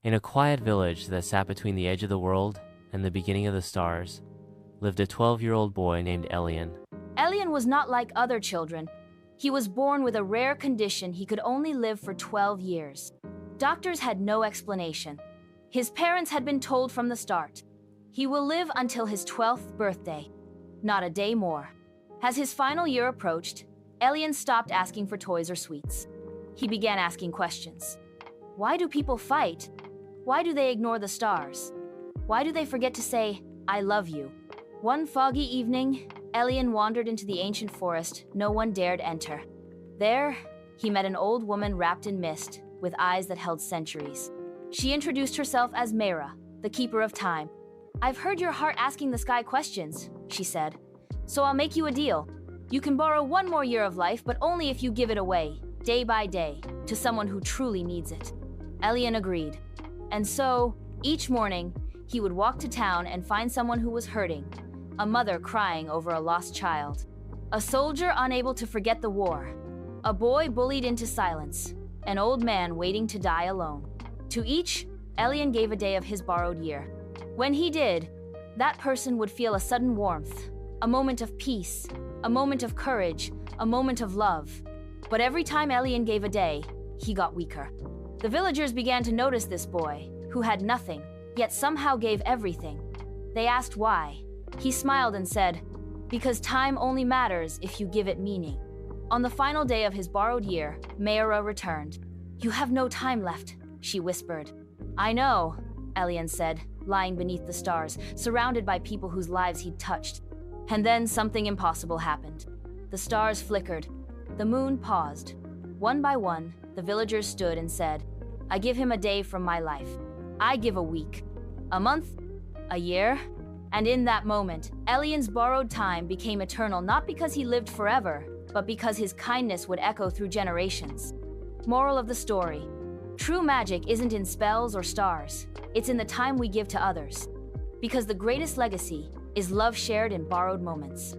In a quiet village that sat between the edge of the world and the beginning of the stars, lived a 12-year-old boy named Elian. Elian was not like other children. He was born with a rare condition he could only live for 12 years. Doctors had no explanation. His parents had been told from the start, he will live until his 12th birthday, not a day more. As his final year approached, Elian stopped asking for toys or sweets. He began asking questions. Why do people fight? Why do they ignore the stars? Why do they forget to say, I love you? One foggy evening, Elian wandered into the ancient forest no one dared enter. There, he met an old woman wrapped in mist, with eyes that held centuries. She introduced herself as Mayra, the keeper of time. I've heard your heart asking the sky questions, she said. So I'll make you a deal. You can borrow 1 more year of life, but only if you give it away, day by day, to someone who truly needs it. Elian agreed. And so, each morning, he would walk to town and find someone who was hurting, a mother crying over a lost child, a soldier unable to forget the war, a boy bullied into silence, an old man waiting to die alone. To each, Elian gave a day of his borrowed year. When he did, that person would feel a sudden warmth, a moment of peace, a moment of courage, a moment of love. But every time Elian gave a day, he got weaker. The villagers began to notice this boy, who had nothing, yet somehow gave everything. They asked why. He smiled and said, because time only matters if you give it meaning. On the final day of his borrowed year, Mayra returned. You have no time left, she whispered. I know, Elian said, lying beneath the stars, surrounded by people whose lives he'd touched. And then something impossible happened. The stars flickered. The moon paused. One by one, the villagers stood and said, I give him a day from my life. I give a week, a month, a year. And in that moment, Elian's borrowed time became eternal not because he lived forever, but because his kindness would echo through generations. Moral of the story: true magic isn't in spells or stars, it's in the time we give to others. Because the greatest legacy is love shared in borrowed moments.